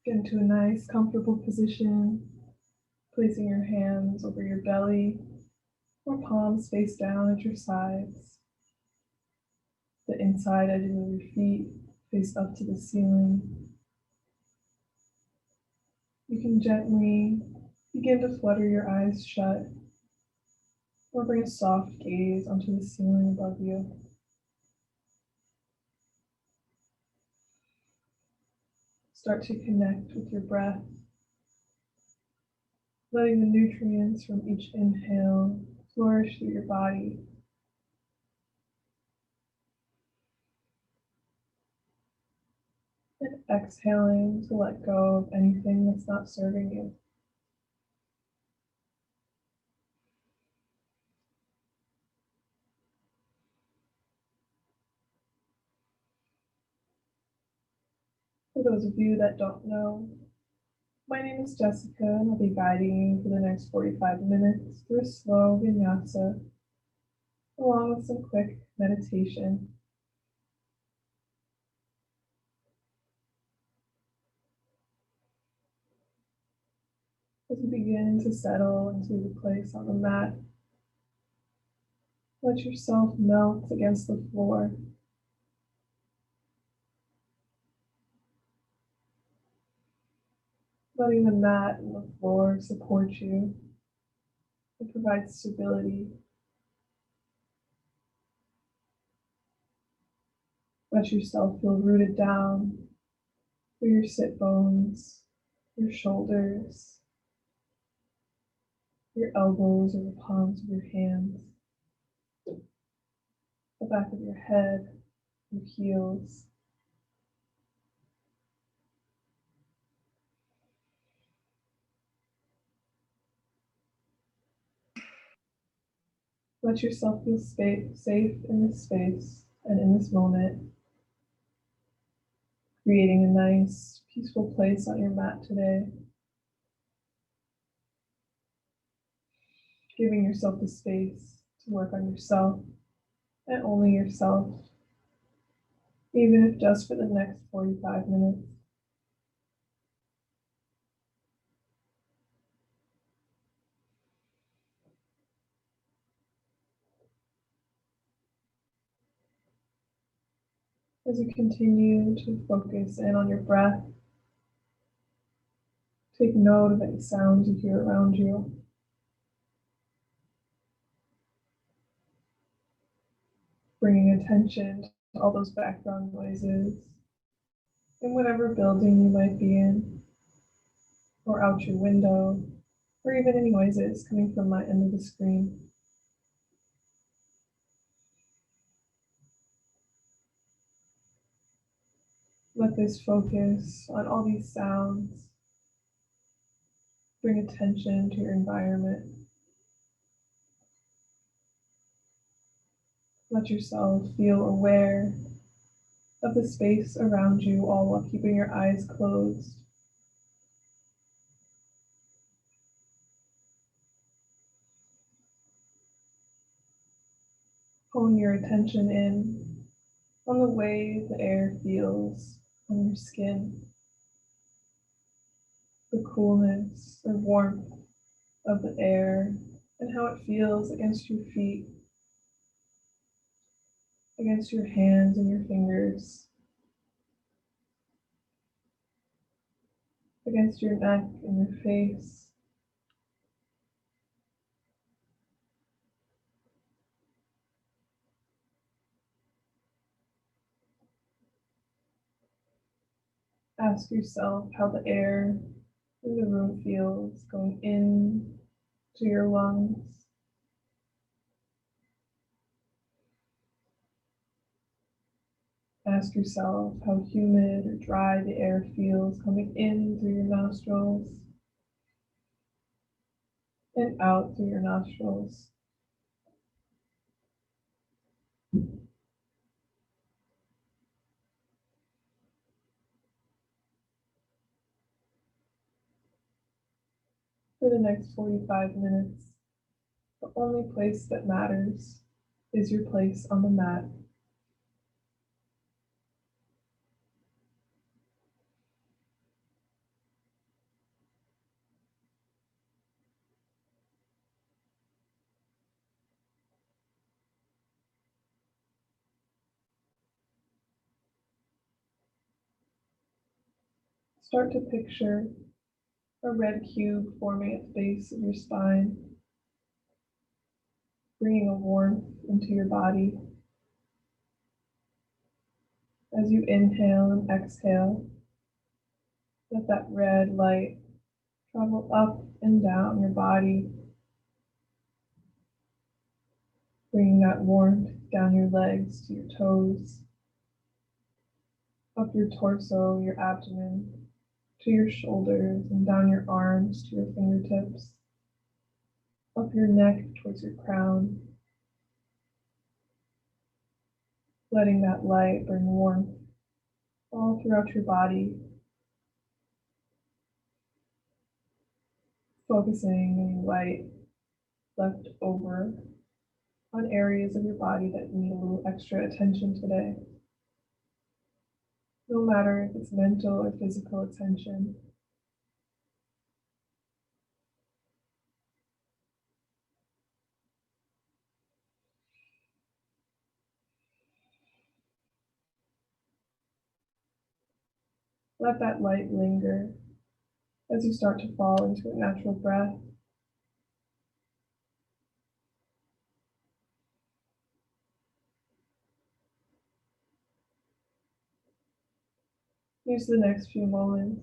Get into a nice, comfortable position, placing your hands over your belly or palms face down at your sides. The inside edges of your feet face up to the ceiling. You can gently begin to flutter your eyes shut or bring a soft gaze onto the ceiling above you. Start to connect with your breath, letting the nutrients from each inhale flourish through your body. And exhaling to let go of anything that's not serving you. For those of you that don't know, my name is Jessica, and I'll be guiding you for the next 45 minutes through a slow vinyasa, along with some quick meditation. As you begin to settle into the place on the mat, let yourself melt against the floor. Letting the mat and the floor support you. It provides stability. Let yourself feel rooted down through your sit bones, your shoulders, your elbows or the palms of your hands, the back of your head, your heels. Let yourself feel safe in this space and in this moment, creating a nice, peaceful place on your mat today. Giving yourself the space to work on yourself and only yourself, even if just for the next 45 minutes. As you continue to focus in on your breath, take note of any sounds you hear around you. Bringing attention to all those background noises in whatever building you might be in, or out your window, or even any noises coming from my end of the screen. Let this focus on all these sounds bring attention to your environment. Let yourself feel aware of the space around you, all while keeping your eyes closed. Hone your attention in on the way the air feels on your skin, the coolness or warmth of the air, and how it feels against your feet, against your hands and your fingers, against your neck and your face. Ask yourself how the air in the room feels going in to your lungs. Ask yourself how humid or dry the air feels coming in through your nostrils and out through your nostrils. For the next 45 minutes, the only place that matters is your place on the mat. Start to picture a red cube forming at the base of your spine, bringing a warmth into your body. As you inhale and exhale, let that red light travel up and down your body, bringing that warmth down your legs to your toes, up your torso, your abdomen, to your shoulders, and down your arms to your fingertips, up your neck towards your crown, letting that light bring warmth all throughout your body, focusing any light left over on areas of your body that need a little extra attention today. No matter if it's mental or physical attention. Let that light linger as you start to fall into a natural breath. Use the next few moments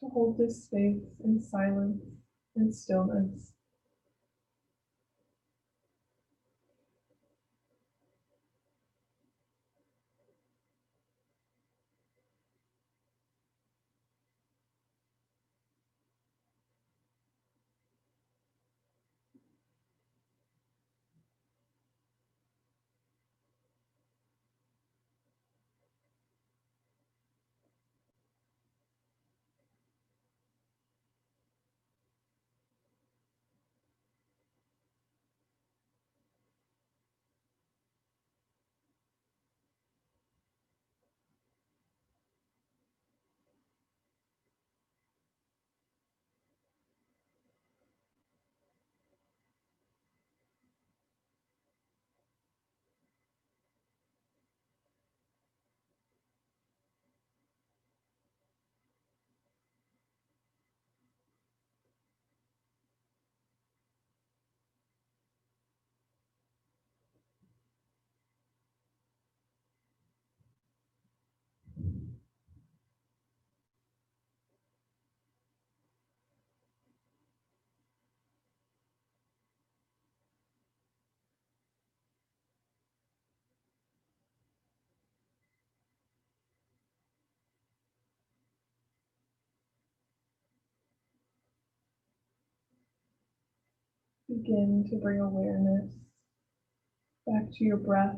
to hold this space in silence and stillness. Begin to bring awareness back to your breath.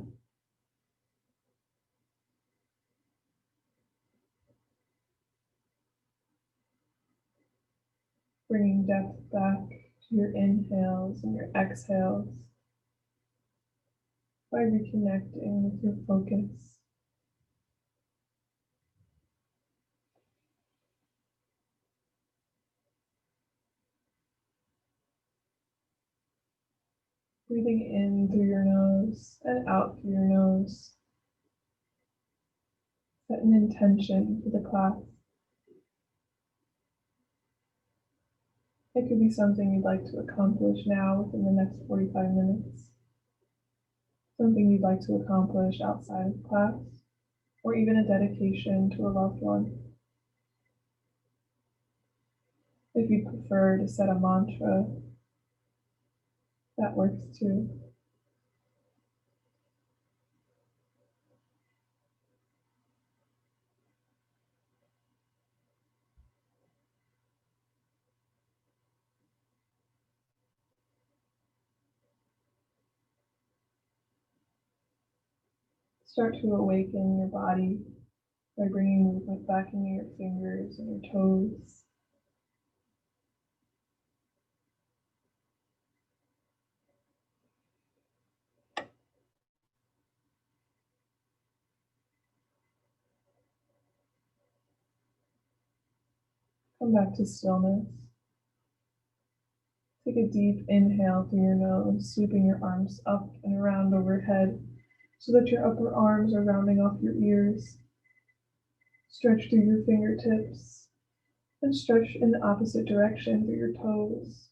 Bringing depth back to your inhales and your exhales by reconnecting with your focus. Breathing in through your nose and out through your nose. Set an intention for the class. It could be something you'd like to accomplish now within the next 45 minutes. Something you'd like to accomplish outside of class, or even a dedication to a loved one. If you prefer to set a mantra, that works too. Start to awaken your body by bringing movement back into your fingers and your toes. Come back to stillness. Take a deep inhale through your nose, sweeping your arms up and around overhead so that your upper arms are rounding off your ears. Stretch through your fingertips and stretch in the opposite direction through your toes.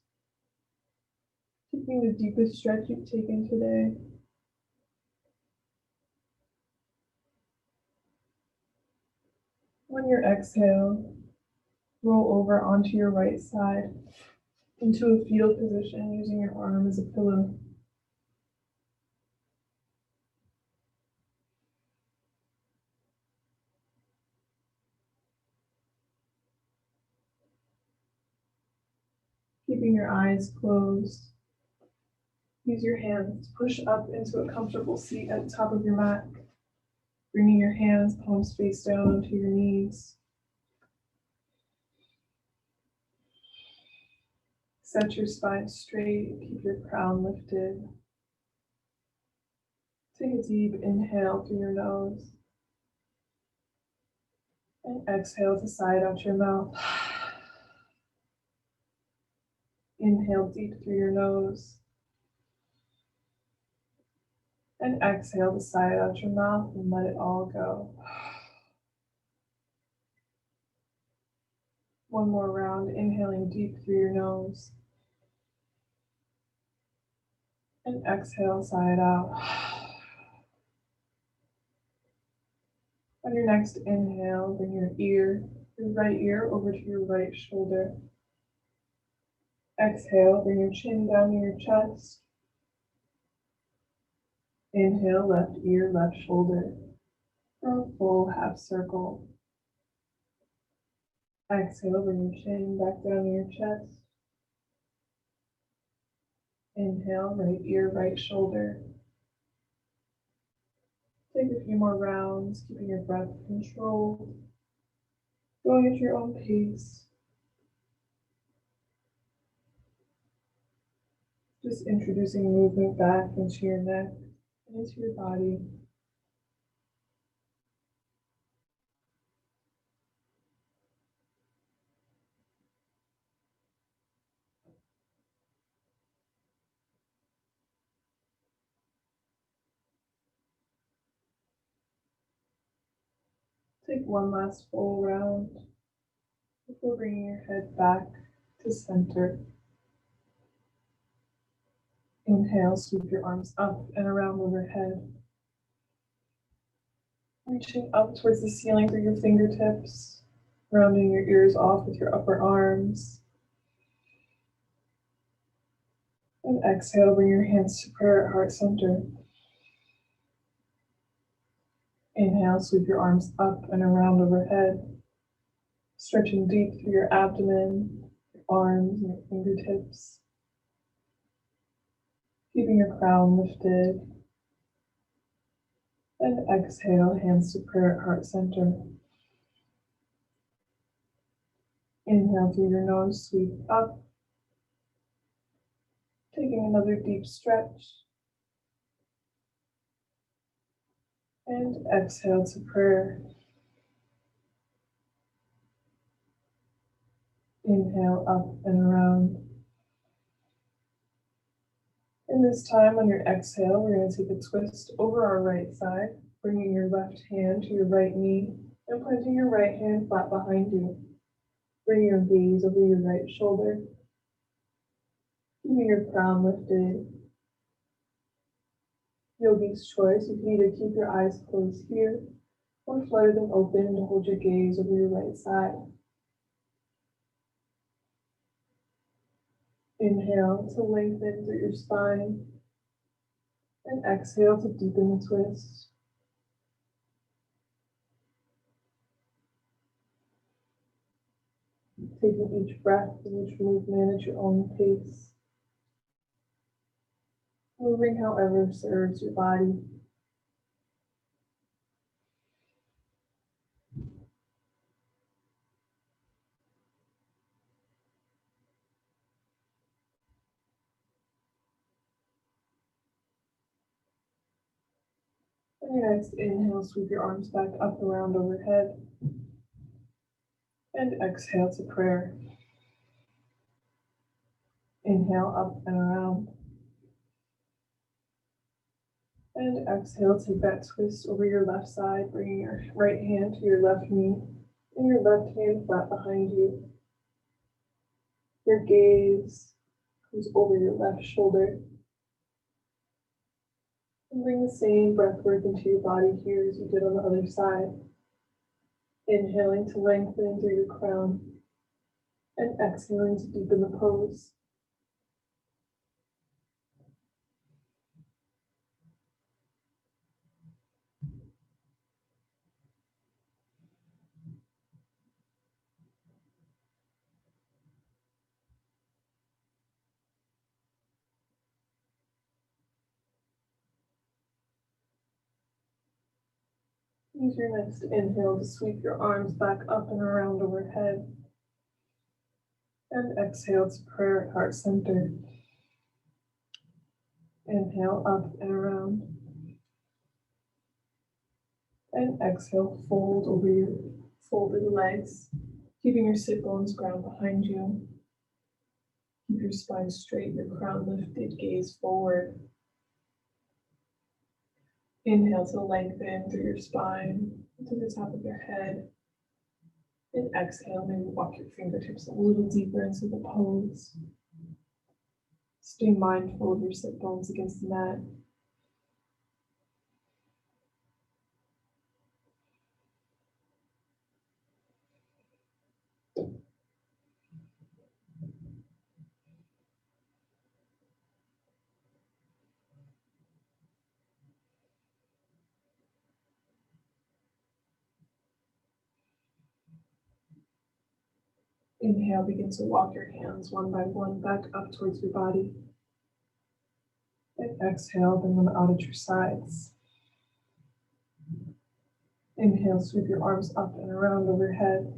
Taking the deepest stretch you've taken today. On your exhale, roll over onto your right side into a fetal position using your arm as a pillow. Keeping your eyes closed, use your hands to push up into a comfortable seat at the top of your mat, bringing your hands palms face down onto your knees. Set your spine straight, keep your crown lifted. Take a deep inhale through your nose and exhale to sigh out your mouth. Inhale deep through your nose and exhale to sigh out your mouth and let it all go. One more round, inhaling deep through your nose and exhale, sigh it out. On your next inhale, bring your right ear over to your right shoulder. Exhale, bring your chin down to your chest. Inhale, left ear, left shoulder for a full half circle. Exhale, bring your chin back down to your chest. Inhale, right ear, right shoulder. Take a few more rounds, keeping your breath controlled, going at your own pace. Just introducing movement back into your neck and into your body. Take one last full round before bringing your head back to center. Inhale, sweep your arms up and around overhead. Reaching up towards the ceiling through your fingertips, rounding your ears off with your upper arms. And exhale, bring your hands to prayer at heart center. Inhale, sweep your arms up and around overhead, stretching deep through your abdomen, your arms, and your fingertips. Keeping your crown lifted. And exhale, hands to prayer at heart center. Inhale through your nose, sweep up. Taking another deep stretch. And exhale to prayer. Inhale up and around. And this time on your exhale, we're going to take a twist over our right side, bringing your left hand to your right knee and planting your right hand flat behind you. Bring your gaze over your right shoulder, keeping your crown lifted. Yogi's choice, you can either keep your eyes closed here or flutter them open to hold your gaze over your right side. Inhale to lengthen through your spine and exhale to deepen the twist. Taking each breath and each movement at your own pace. Moving however serves your body. On your next inhale, sweep your arms back up around overhead. And exhale to prayer. Inhale up and around. And exhale, take that twist over your left side, bringing your right hand to your left knee and your left hand flat behind you. Your gaze comes over your left shoulder. And bring the same breath work into your body here as you did on the other side. Inhaling to lengthen through your crown and exhaling to deepen the pose. Use your next inhale to sweep your arms back up and around overhead. And exhale to prayer at heart center. Inhale up and around. And exhale, fold over your folded legs, keeping your sit bones ground behind you. Keep your spine straight, your crown lifted, gaze forward. Inhale to lengthen through your spine to the top of your head. And exhale, maybe walk your fingertips a little deeper into the pose. Stay mindful of your sit bones against the mat. Inhale, begin to walk your hands one by one back up towards your body. And exhale, bring them out at your sides. Inhale, sweep your arms up and around overhead.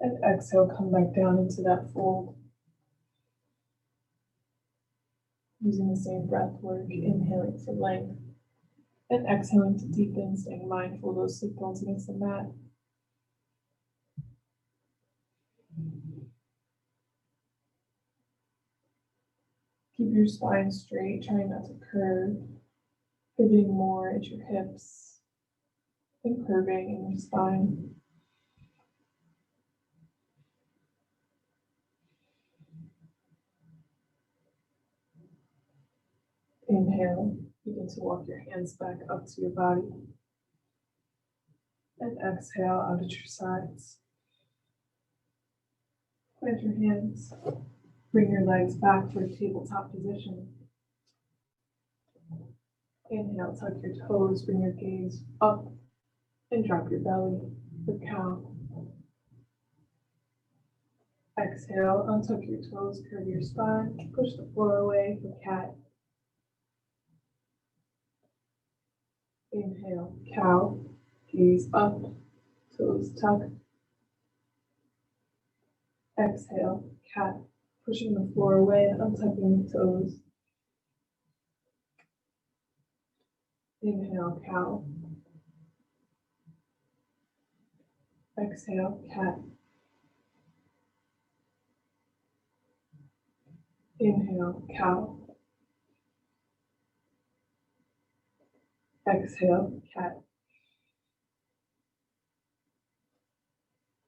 And exhale, come back down into that fold. Using the same breath work, inhaling for length and exhaling to deepen, staying mindful of those sit bones against the mat. Keep your spine straight, trying not to curve, pivoting more at your hips and curving in your spine. Inhale, begin to walk your hands back up to your body. And exhale out at your sides. Plant your hands. Bring your legs back for a tabletop position. Inhale, tuck your toes, bring your gaze up and drop your belly for cow. Exhale, untuck your toes, curve your spine, push the floor away for cat. Inhale, cow, gaze up, toes tucked. Exhale, cat, pushing the floor away and untucking the toes. Inhale, cow. Exhale, cat. Inhale, cow. Exhale, cat.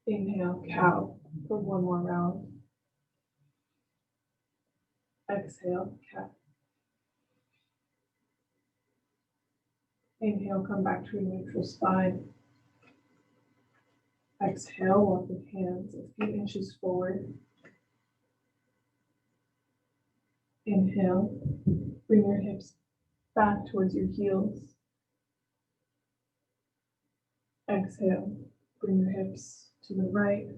Inhale, cow for one more round. Exhale, cat. Inhale, come back to a neutral spine. Exhale, walk with hands a few inches forward. Inhale, bring your hips back towards your heels. Exhale, bring your hips to the right,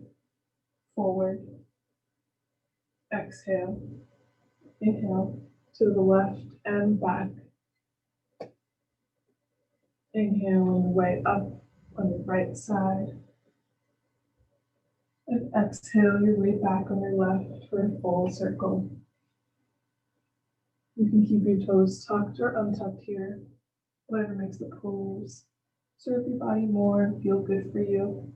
forward. Exhale, inhale to the left and back. Inhale on the way up on the right side. And exhale your way back on your left for a full circle. You can keep your toes tucked or untucked here, whatever makes the pose serve your body more and feel good for you.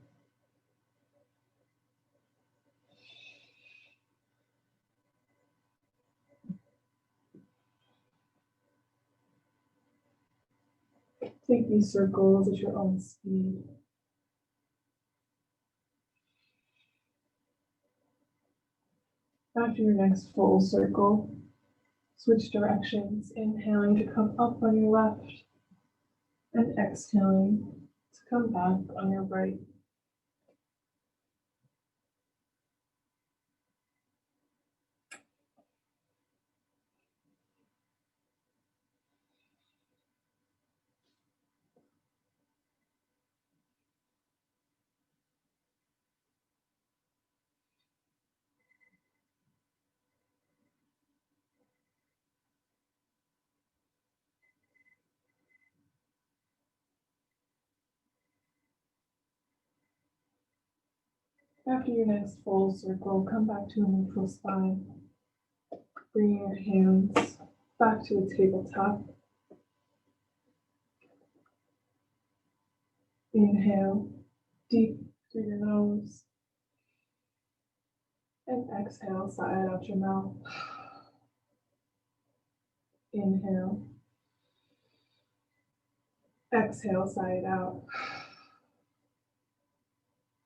Take these circles at your own speed. After your next full circle, switch directions, inhaling to come up on your left and exhaling to come back on your right. After your next full circle, come back to a neutral spine. Bring your hands back to a tabletop. Inhale deep through your nose and exhale, sigh out your mouth. Inhale, exhale, sigh it out.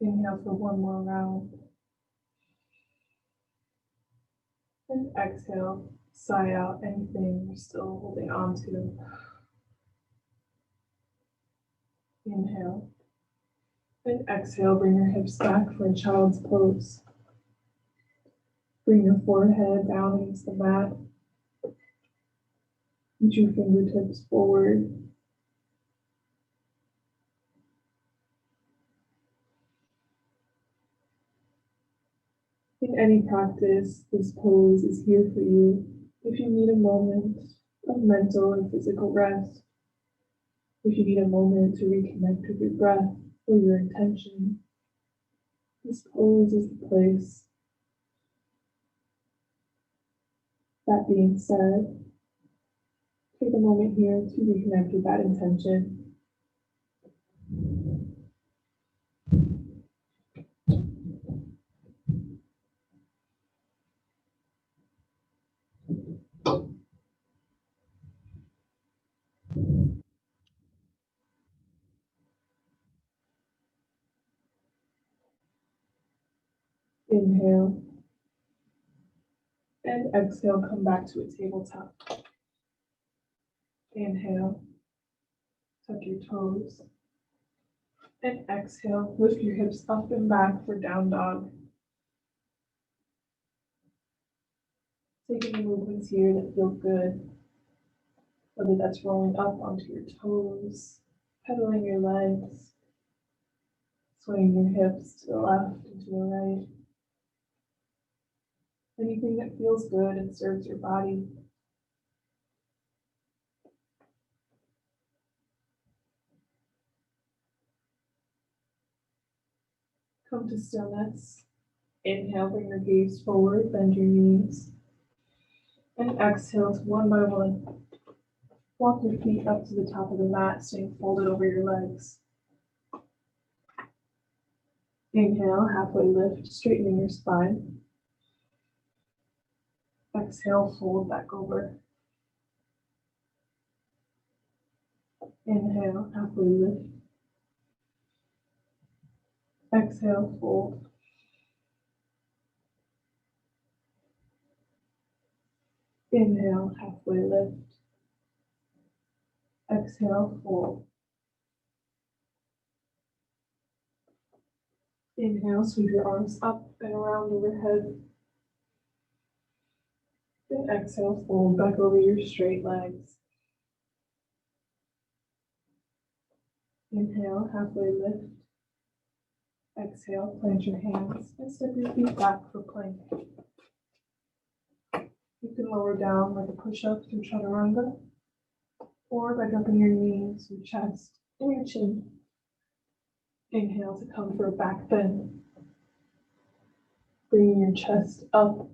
Inhale for one more round. And exhale, sigh out anything you're still holding on to. Inhale. And exhale, bring your hips back for a child's pose. Bring your forehead down against the mat. Reach your fingertips forward. In any practice, this pose is here for you if you need a moment of mental or physical rest, if you need a moment to reconnect with your breath or your intention. This pose is the place. That being said, take a moment here to reconnect with that intention. Inhale and exhale, come back to a tabletop. Inhale, tuck your toes, and exhale, lift your hips up and back for down dog. Take any movements here that feel good, whether that's rolling up onto your toes, pedaling your legs, swaying your hips to the left and to the right. Anything that feels good and serves your body. Come to stillness. Inhale, bring your gaze forward, bend your knees. And exhale to one by one. Walk your feet up to the top of the mat, staying folded over your legs. Inhale, halfway lift, straightening your spine. Exhale, fold back over. Inhale, halfway lift. Exhale, fold. Inhale, halfway lift. Exhale, fold. Inhale, sweep your arms up and around overhead. And exhale, fold back over your straight legs. Inhale, halfway lift. Exhale, plant your hands and step your feet back for plank. You can lower down like a push-up through chaturanga, or by dropping your knees, your chest, and your chin. Inhale to come for a back bend. Bringing your chest up,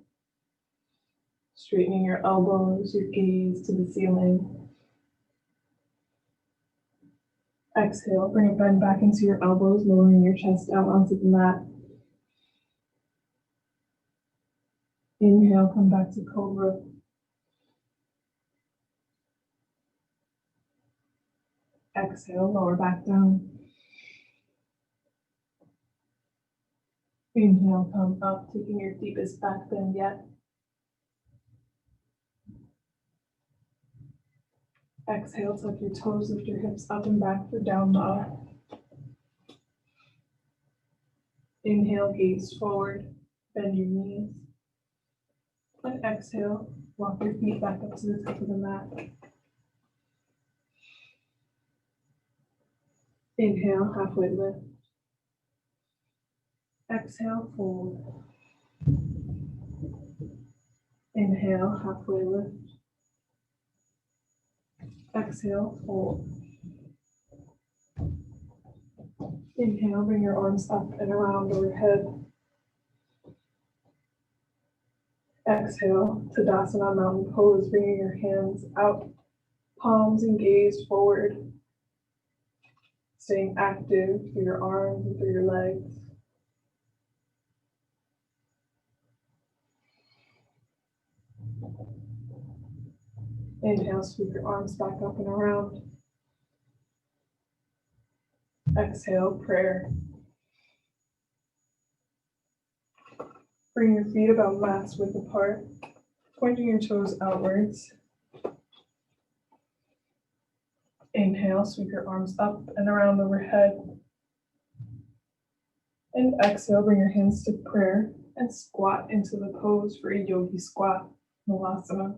straightening your elbows, your gaze to the ceiling. Exhale, bring a bend back into your elbows, lowering your chest out onto the mat. Inhale, come back to cobra. Exhale, lower back down. Inhale, come up, taking your deepest back bend yet. Exhale, tuck your toes, lift your hips up and back for down dog. Inhale, gaze forward, bend your knees. And exhale, walk your feet back up to the top of the mat. Inhale, halfway lift. Exhale, fold. Inhale, halfway lift. Exhale, fold. Inhale, bring your arms up and around overhead. Exhale, Tadasana Mountain Pose, bringing your hands out, palms and gaze forward. Staying active through your arms and through your legs. Inhale, sweep your arms back up and around. Exhale, prayer. Bring your feet about mass width apart, pointing your toes outwards. Inhale, sweep your arms up and around overhead. And exhale, bring your hands to prayer and squat into the pose for a yogi squat, Vinyasa.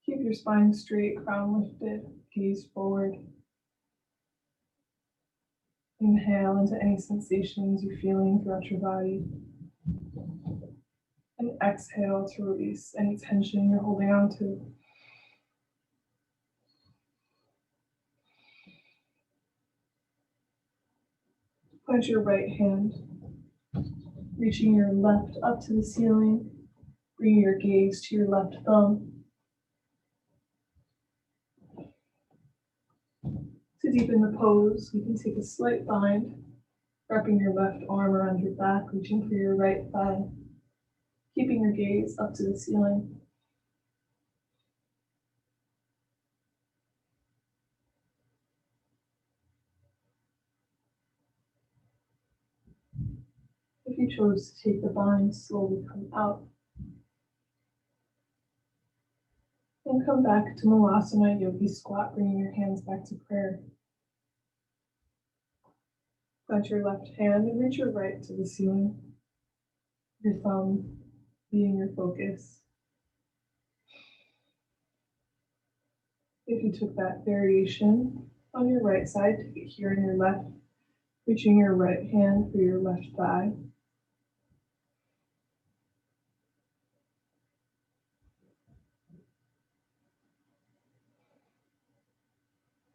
Keep your spine straight, crown lifted, gaze forward. Inhale into any sensations you're feeling throughout your body. And exhale to release any tension you're holding on to. Plant your right hand, reaching your left up to the ceiling. Bring your gaze to your left thumb. To deepen the pose, you can take a slight bind, wrapping your left arm around your back, reaching for your right thigh, keeping your gaze up to the ceiling. If you chose to take the bind, slowly come out. And come back to Malasana Yogi Squat, bringing your hands back to prayer. Plant your left hand and reach your right to the ceiling, your thumb being your focus. If you took that variation on your right side, take it here on your left, reaching your right hand for your left thigh.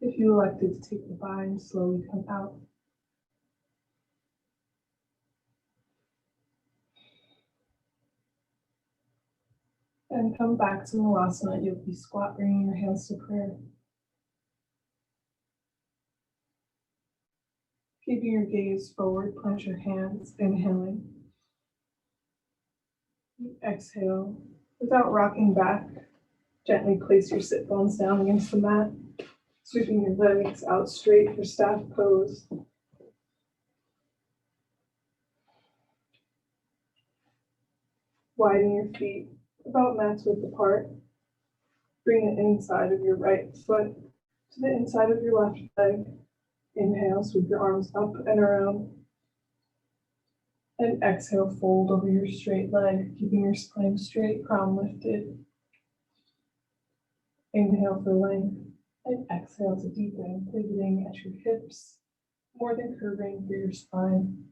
If you elected to take the bind, slowly come out. And come back to Malasana Yogi Squat, bringing your hands to prayer. Keeping your gaze forward, plant your hands, inhaling. Exhale. Without rocking back, gently place your sit bones down against the mat, sweeping your legs out straight for staff pose. Widen your feet about mat's width apart. Bring the inside of your right foot to the inside of your left leg. Inhale, sweep your arms up and around. And exhale, fold over your straight leg, keeping your spine straight, crown lifted. Inhale for length, and exhale to deepen, pivoting at your hips, more than curving through your spine.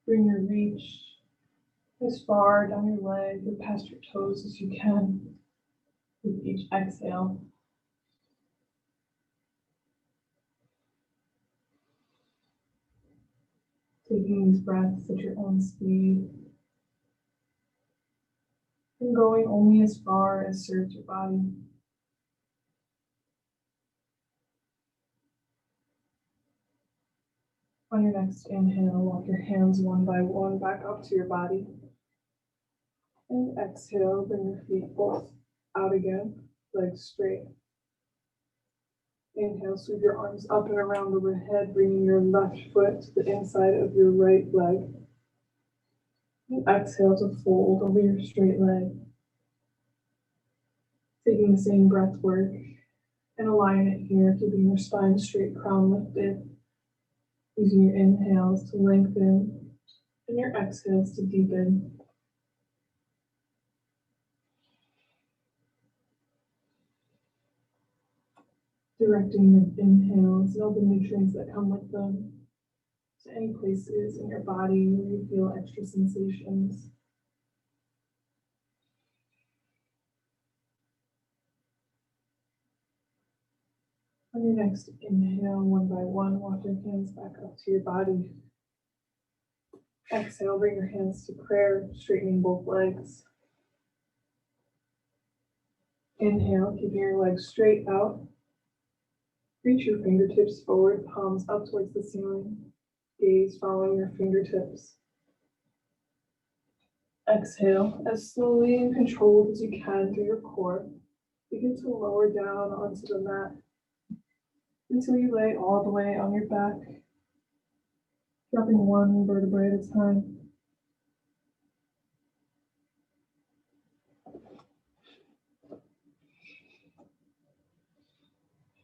Bring your reach as far down your leg or past your toes as you can with each exhale. Taking these breaths at your own speed and going only as far as serves your body. On your next inhale, walk your hands one by one back up to your body. And exhale, bring your feet both out again, legs straight. Inhale, sweep your arms up and around overhead, bringing your left foot to the inside of your right leg. And exhale to fold over your straight leg. Taking the same breath work and alignment here, keeping your spine straight, crown lifted. Using your inhales to lengthen and your exhales to deepen. Directing your inhales and all the nutrients that come with them to any places in your body where you feel extra sensations. On your next inhale, one by one, walk your hands back up to your body. Exhale, bring your hands to prayer, straightening both legs. Inhale, keeping your legs straight out. Reach your fingertips forward, palms up towards the ceiling. Gaze following your fingertips. Exhale, as slowly and controlled as you can through your core. Begin to lower down onto the mat until you lay all the way on your back, dropping one vertebrae at a time.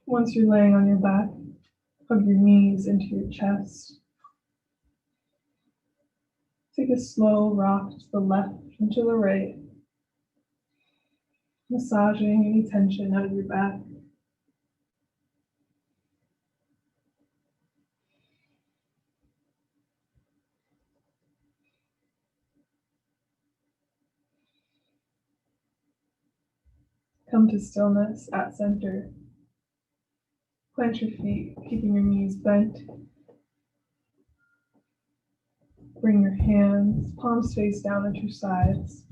Once you're laying on your back, hug your knees into your chest. Take a slow rock to the left and to the right, massaging any tension out of your back. Come to stillness at center. Plant your feet, keeping your knees bent. Bring your hands, palms face down at your sides.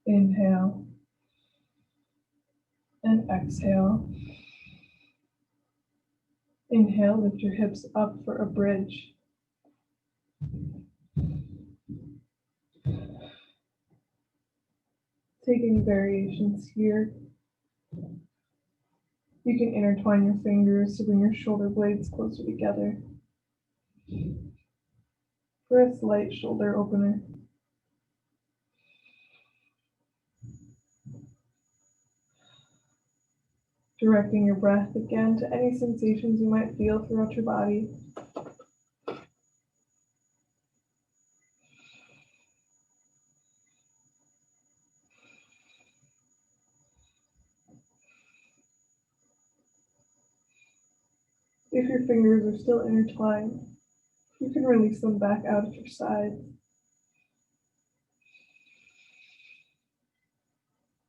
Inhale and exhale. Inhale, lift your hips up for a bridge. Taking variations here. You can intertwine your fingers to bring your shoulder blades closer together for a slight shoulder opener. Directing your breath again to any sensations you might feel throughout your body. If your fingers are still intertwined, you can release them back out at your side.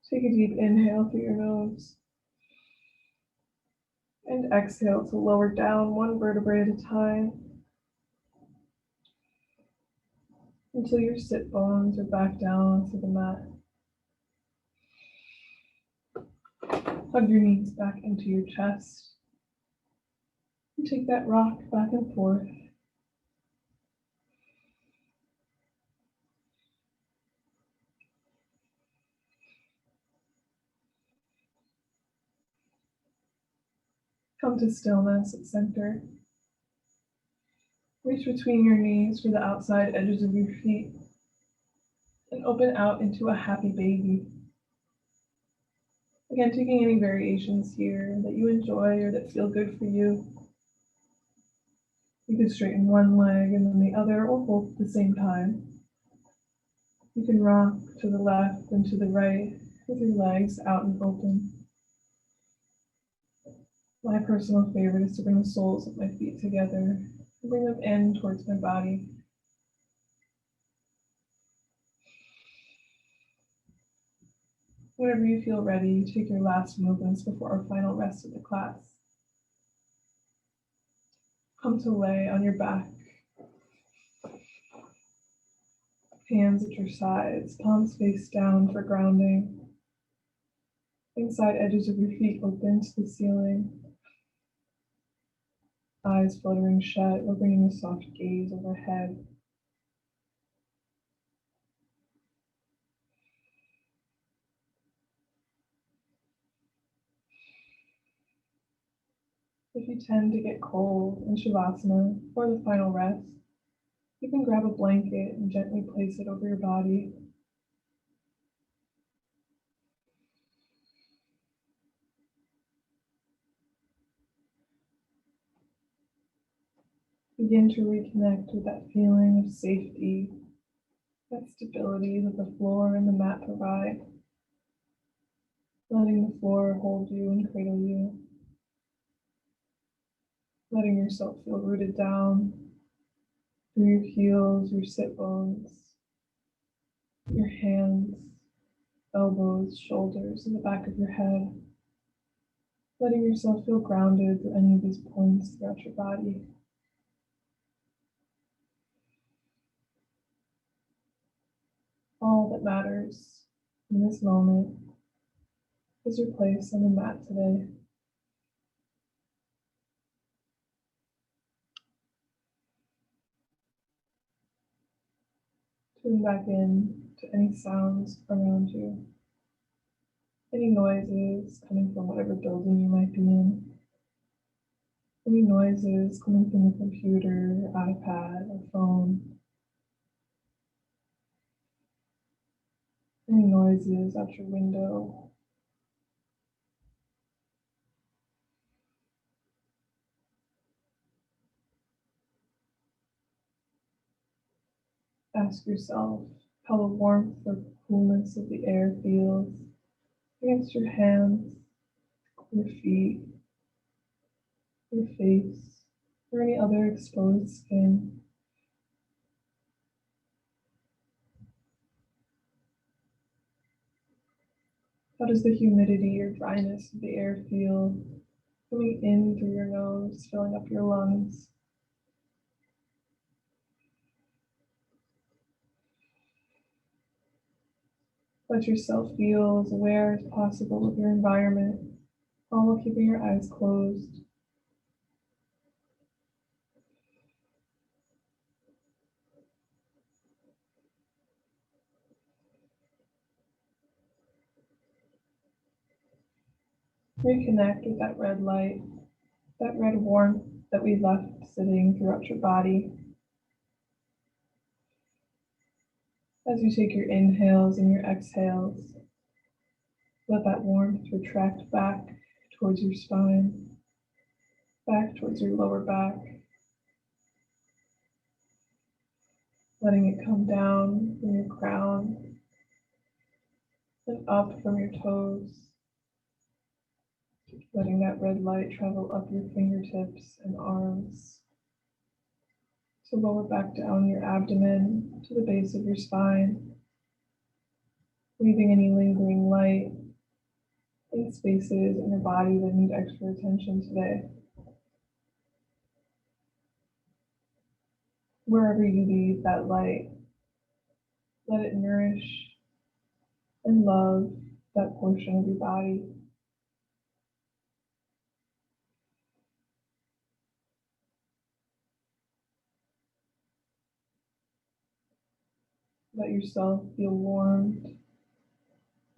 Take a deep inhale through your nose and exhale to lower down one vertebrae at a time until your sit bones are back down onto the mat. Hug your knees back into your chest and take that rock back and forth. Come to stillness at center. Reach between your knees for the outside edges of your feet and open out into a happy baby. Again, taking any variations here that you enjoy or that feel good for you. You can straighten one leg and then the other, or both at the same time. You can rock to the left and to the right with your legs out and open. My personal favorite is to bring the soles of my feet together and bring them in towards my body. Whenever you feel ready, take your last movements before our final rest of the class. Come to lay on your back. Hands at your sides, palms face down for grounding. Inside edges of your feet open to the ceiling. Eyes fluttering shut or bringing a soft gaze overhead. If you tend to get cold in Shavasana or the final rest, you can grab a blanket and gently place it over your body. Begin to reconnect with that feeling of safety, that stability that the floor and the mat provide, letting the floor hold you and cradle you, letting yourself feel rooted down through your heels, your sit bones, your hands, elbows, shoulders, and the back of your head, letting yourself feel grounded through any of these points throughout your body. All that matters in this moment is your place on the mat today. Tune back in to any sounds around you, any noises coming from whatever building you might be in, any noises coming from your computer, your iPad, or phone, any noises out your window. Ask yourself how the warmth or coolness of the air feels against your hands, your feet, your face, or any other exposed skin. How does the humidity or dryness of the air feel coming in through your nose, filling up your lungs? Let yourself feel as aware as possible of your environment, all while keeping your eyes closed. Reconnect with that red light, that red warmth that we left sitting throughout your body. As you take your inhales and your exhales, let that warmth retract back towards your spine, back towards your lower back, letting it come down from your crown and up from your toes, letting that red light travel up your fingertips and arms, to lower back down your abdomen to the base of your spine, leaving any lingering light in spaces in your body that need extra attention today. Wherever you leave that light, let it nourish and love that portion of your body. Let yourself feel warmed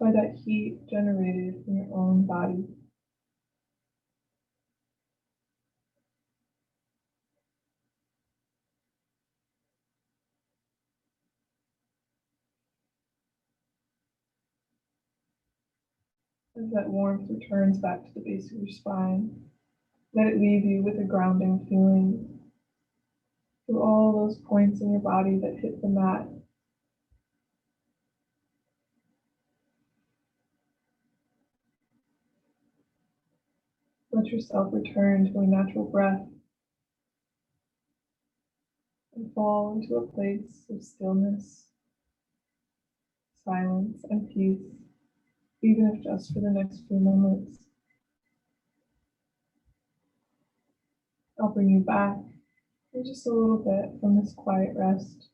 by that heat generated from your own body. As that warmth returns back to the base of your spine, let it leave you with a grounding feeling through all those points in your body that hit the mat. Let yourself return to a natural breath and fall into a place of stillness, silence, and peace, even if just for the next few moments. I'll bring you back in just a little bit from this quiet rest.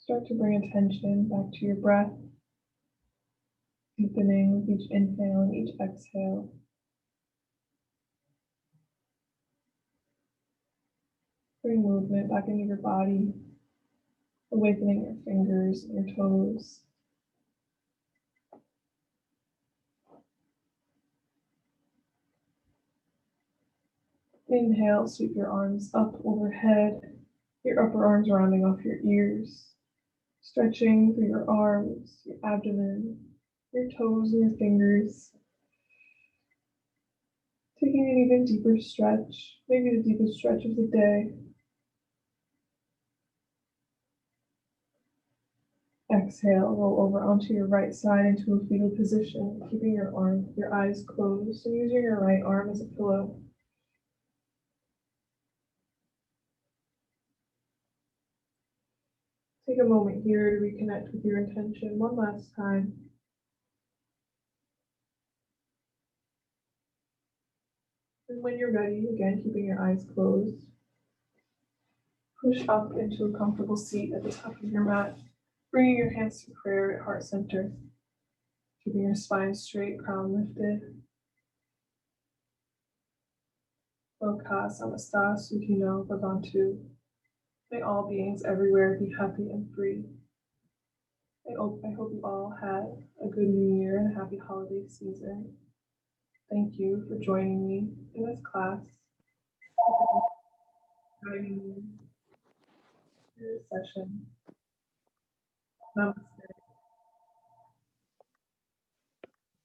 Start to bring attention back to your breath, deepening with each inhale and each exhale. Bring movement back into your body, awakening your fingers and your toes. Inhale, sweep your arms up overhead, your upper arms rounding off your ears, stretching through your arms, your abdomen, your toes and your fingers. Taking an even deeper stretch, maybe the deepest stretch of the day. Exhale, roll over onto your right side into a fetal position, keeping your eyes closed and using your right arm as a pillow. Take a moment here to reconnect with your intention one last time. And when you're ready, again, keeping your eyes closed, push up into a comfortable seat at the top of your mat, bringing your hands to prayer at heart center, keeping your spine straight, crown lifted. Loka Samasta Sukhino Bhavantu. May all beings everywhere be happy and free. I hope you all had a good new year and a happy holiday season. Thank you for joining me in this class, guiding me through this session. Namaste.